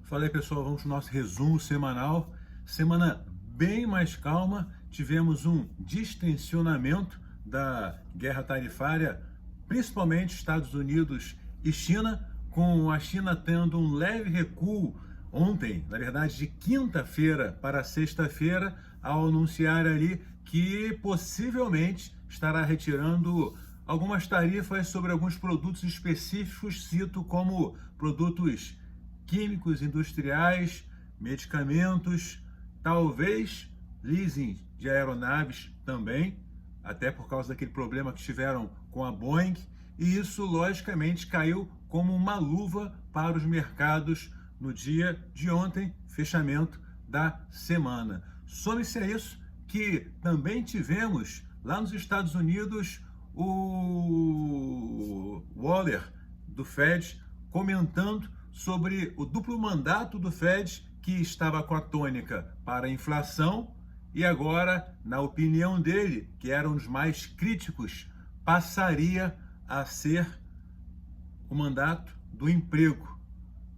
Fala aí, pessoal, vamos para o nosso resumo semanal. Semana bem mais calma, tivemos um distensionamento da guerra tarifária, principalmente Estados Unidos e China, com a China tendo um leve recuo ontem, na verdade de quinta-feira para sexta-feira, ao anunciar ali que possivelmente estará retirando algumas tarifas sobre alguns produtos específicos, cito como produtos químicos industriais, medicamentos, talvez leasing de aeronaves também, até por causa daquele problema que tiveram com a Boeing, e isso logicamente caiu como uma luva para os mercados no dia de ontem, fechamento da semana. Some-se a isso que também tivemos lá nos Estados Unidos o Waller do Fed comentando sobre o duplo mandato do Fed, que estava com a tônica para a inflação e agora, na opinião dele, que era um dos mais críticos, passaria a ser o mandato do emprego.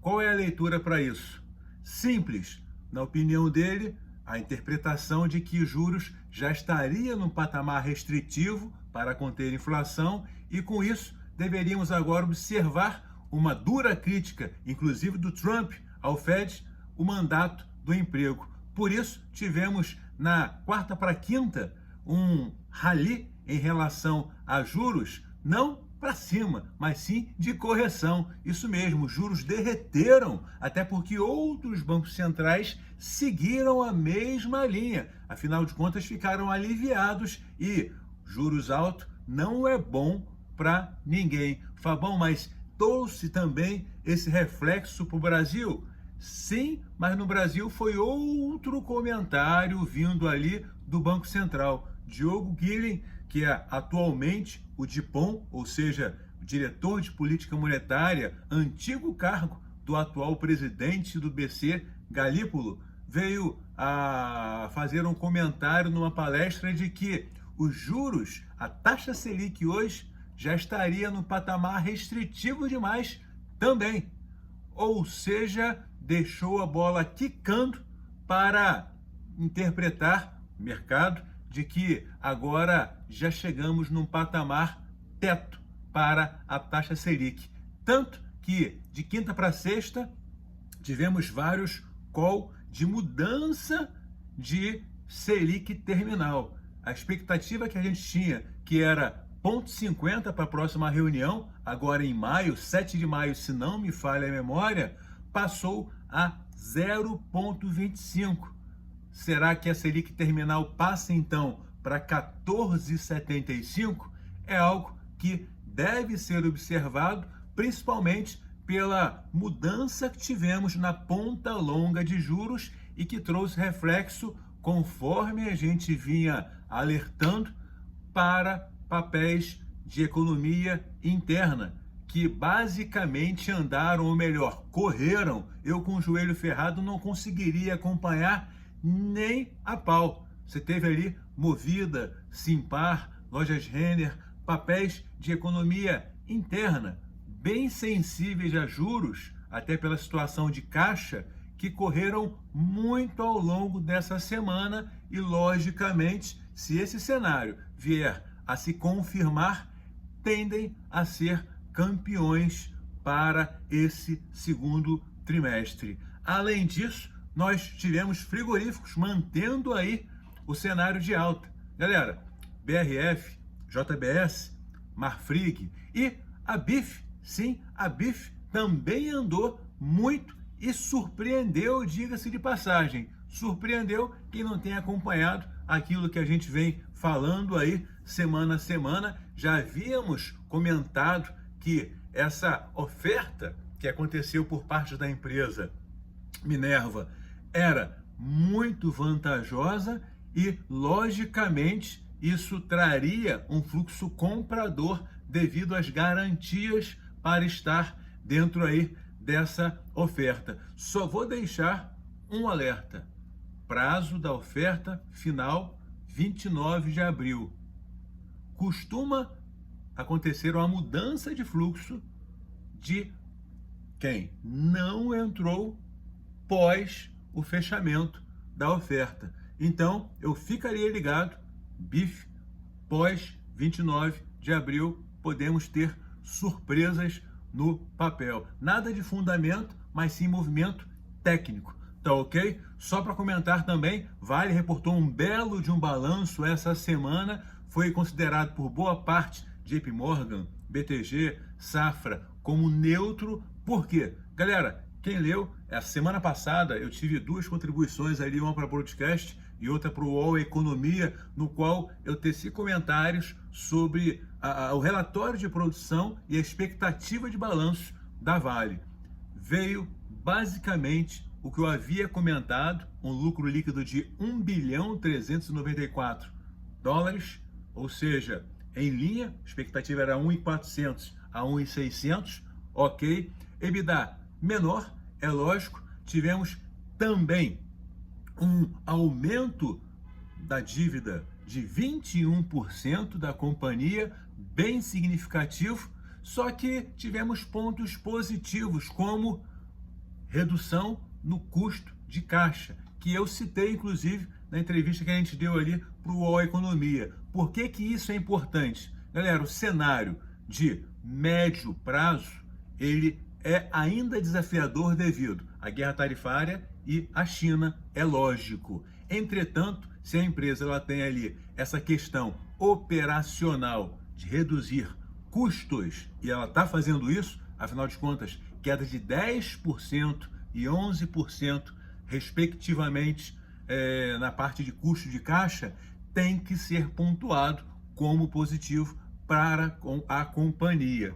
Qual é a leitura para isso? Simples. Na opinião dele, a interpretação de que os juros já estaria num patamar restritivo para conter a inflação e, com isso, deveríamos agora observar uma dura crítica, inclusive do Trump ao Fed, o mandato do emprego. Por isso, tivemos na quarta para quinta um rally em relação a juros, não para cima, mas sim de correção. Isso mesmo, os juros derreteram, até porque outros bancos centrais seguiram a mesma linha. Afinal de contas, ficaram aliviados e juros altos não é bom para ninguém. Fabão, mas trouxe também esse reflexo para o Brasil? Sim, mas no Brasil foi outro comentário vindo ali do Banco Central. Diogo Guilhem, que é atualmente o DIPOM, ou seja, diretor de política monetária, antigo cargo do atual presidente do BC, Galípolo, veio a fazer um comentário numa palestra de que os juros, a taxa Selic hoje, já estaria no patamar restritivo demais também. Ou seja, deixou a bola quicando para interpretar o mercado de que agora já chegamos num patamar teto para a taxa Selic. Tanto que de quinta para sexta tivemos vários call de mudança de Selic terminal. A expectativa que a gente tinha, que era 0,50 para a próxima reunião, agora em maio, 7 de maio, se não me falha a memória, passou a 0,25. Será que a Selic terminal passa então para 14,75? É algo que deve ser observado, principalmente pela mudança que tivemos na ponta longa de juros e que trouxe reflexo, conforme a gente vinha alertando, para papéis de economia interna, que basicamente andaram, ou melhor, correram. Eu com o joelho ferrado não conseguiria acompanhar nem a pau. Você teve ali Movida, Simpar, Lojas Renner, papéis de economia interna, bem sensíveis a juros, até pela situação de caixa, que correram muito ao longo dessa semana e, logicamente, se esse cenário vier a se confirmar, tendem a ser campeões para esse segundo trimestre. Além disso, nós tivemos frigoríficos mantendo aí o cenário de alta. Galera, BRF, JBS, Marfrig e a BIF, sim, a BIF também andou muito e surpreendeu, diga-se de passagem, surpreendeu quem não tem acompanhado aquilo que a gente vem falando aí semana a semana. Já havíamos comentado que essa oferta que aconteceu por parte da empresa Minerva era muito vantajosa e, logicamente, isso traria um fluxo comprador devido às garantias para estar dentro aí dessa oferta. Só vou deixar um alerta. Prazo da oferta final 29 de abril. Costuma acontecer uma mudança de fluxo de quem não entrou pós o fechamento da oferta. Então, eu ficaria ligado, BIF, pós 29 de abril, podemos ter surpresas no papel. Nada de fundamento, mas sim movimento técnico. Tá ok? Só para comentar também, Vale reportou um belo de um balanço essa semana, foi considerado por boa parte JP Morgan, BTG, Safra como neutro. Por quê? Galera, quem leu, a semana passada eu tive duas contribuições ali, uma para o podcast e outra para o UOL Economia, no qual eu teci comentários sobre o relatório de produção e a expectativa de balanço da Vale. Veio basicamente o que eu havia comentado, um lucro líquido de 1.394 bilhão, ou seja, em linha, a expectativa era 1.400 a 1.600, ok. EBITDA menor, é lógico, tivemos também um aumento da dívida de 21% da companhia, bem significativo, só que tivemos pontos positivos, como redução no custo de caixa, que eu citei, inclusive, na entrevista que a gente deu ali para o UOL Economia. Por que que isso é importante? Galera, o cenário de médio prazo, ele é ainda desafiador devido à guerra tarifária e à China, é lógico. Entretanto, se a empresa ela tem ali essa questão operacional de reduzir custos, e ela está fazendo isso, afinal de contas, queda de 10% e 11%, respectivamente, na parte de custo de caixa, tem que ser pontuado como positivo para a companhia.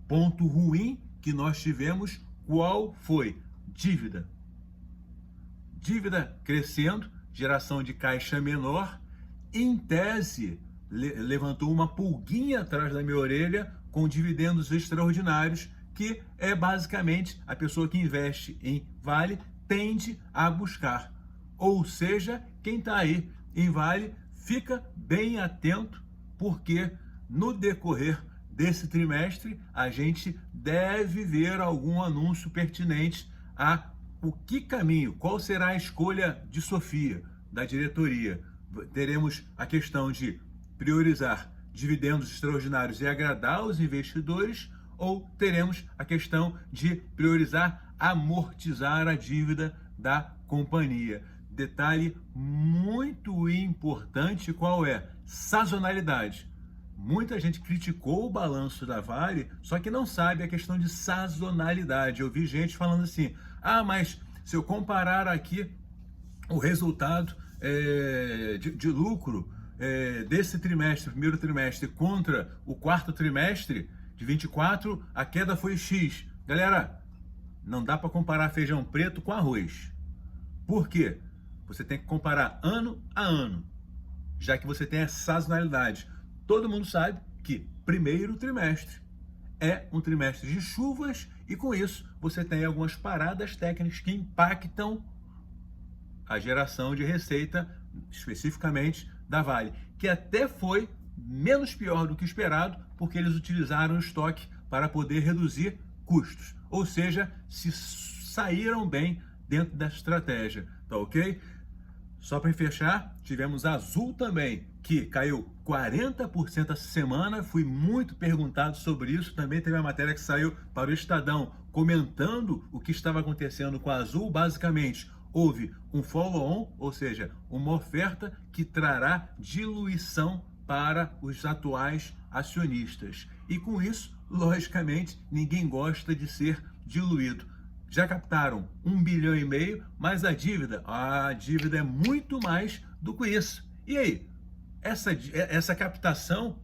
Ponto ruim que nós tivemos, qual foi? Dívida. Dívida crescendo, geração de caixa menor, em tese, levantou uma pulguinha atrás da minha orelha com dividendos extraordinários, que é basicamente a pessoa que investe em Vale tende a buscar. Ou seja, quem está aí em Vale, fica bem atento, porque no decorrer desse trimestre a gente deve ver algum anúncio pertinente a o que caminho, qual será a escolha de Sofia, da diretoria. Teremos a questão de priorizar dividendos extraordinários e agradar os investidores, ou teremos a questão de priorizar amortizar a dívida da companhia. Detalhe muito importante, qual é? Sazonalidade. Muita gente criticou o balanço da Vale, só que não sabe a questão de sazonalidade. Eu vi gente falando assim, mas se eu comparar aqui o resultado de lucro desse trimestre, primeiro trimestre, contra o quarto trimestre de 24, a queda foi X. Galera, não dá para comparar feijão preto com arroz. Por quê? Você tem que comparar ano a ano, já que você tem a sazonalidade. Todo mundo sabe que primeiro trimestre é um trimestre de chuvas e com isso você tem algumas paradas técnicas que impactam a geração de receita, especificamente da Vale, que até foi menos pior do que esperado, porque eles utilizaram o estoque para poder reduzir custos. Ou seja, se saíram bem dentro da estratégia, tá ok? Só para fechar, tivemos a Azul também, que caiu 40% essa semana. Fui muito perguntado sobre isso. Também teve a matéria que saiu para o Estadão, comentando o que estava acontecendo com a Azul. Basicamente, houve um follow-on, ou seja, uma oferta que trará diluição para os atuais acionistas. E com isso, logicamente, ninguém gosta de ser diluído. Já captaram 1,5 bilhão, mas a dívida é muito mais do que isso. E aí, essa captação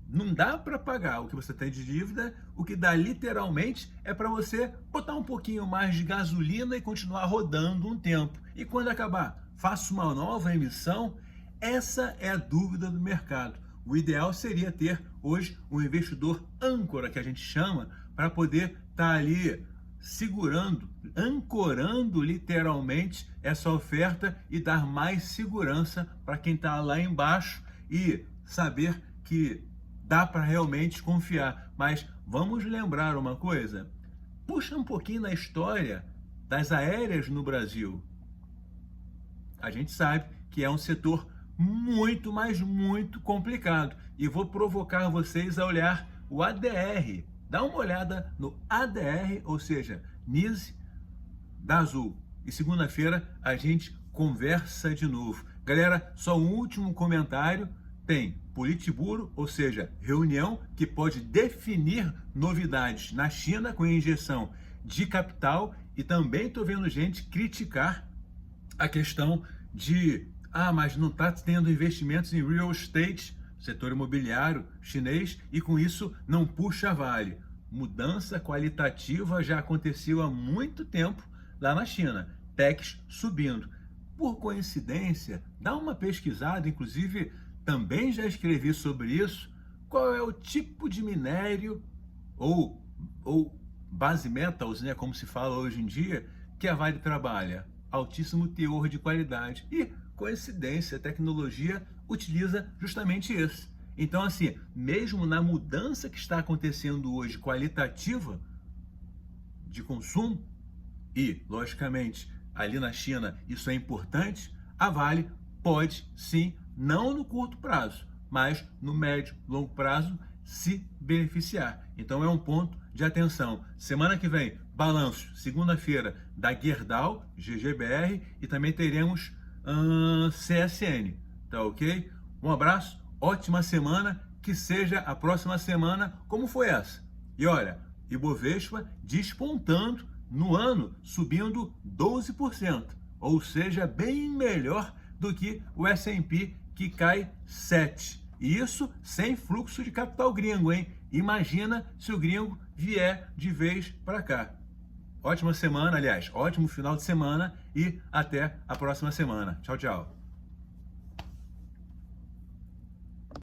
não dá para pagar o que você tem de dívida, o que dá literalmente é para você botar um pouquinho mais de gasolina e continuar rodando um tempo. E quando acabar, faça uma nova emissão? Essa é a dúvida do mercado. O ideal seria ter hoje um investidor âncora, que a gente chama, para poder estar ali segurando, ancorando literalmente essa oferta e dar mais segurança para quem está lá embaixo e saber que dá para realmente confiar. Mas vamos lembrar uma coisa, puxa um pouquinho na história, das aéreas no Brasil. A gente sabe que é um setor muito, mas muito complicado. E vou provocar vocês a olhar o ADR. Dá uma olhada no ADR, ou seja, NISE da Azul. E segunda-feira a gente conversa de novo. Galera, só um último comentário. Tem Politburo, ou seja, reunião que pode definir novidades na China com injeção de capital. E também estou vendo gente criticar a questão de mas não está tendo investimentos em real estate, setor imobiliário chinês, e com isso não puxa Vale. Mudança qualitativa já aconteceu há muito tempo lá na China, techs subindo. Por coincidência, dá uma pesquisada, inclusive também já escrevi sobre isso, qual é o tipo de minério ou base metals, né, como se fala hoje em dia, que a Vale trabalha. Altíssimo teor de qualidade. E, coincidência, a tecnologia utiliza justamente isso. Então, assim, mesmo na mudança que está acontecendo hoje qualitativa de consumo, e, logicamente, ali na China isso é importante, a Vale pode, sim, não no curto prazo, mas no médio, longo prazo, se beneficiar. Então é um ponto de atenção. Semana que vem, balanço, segunda-feira, da Gerdau, GGBR, e também teremos CSN, tá ok? Um abraço, ótima semana, que seja a próxima semana como foi essa. E olha, Ibovespa despontando no ano, subindo 12%, ou seja, bem melhor do que o S&P, que cai 7%. E isso sem fluxo de capital gringo, hein? Imagina se o gringo vier de vez para cá. Ótima semana, aliás, ótimo final de semana e até a próxima semana. Tchau, tchau.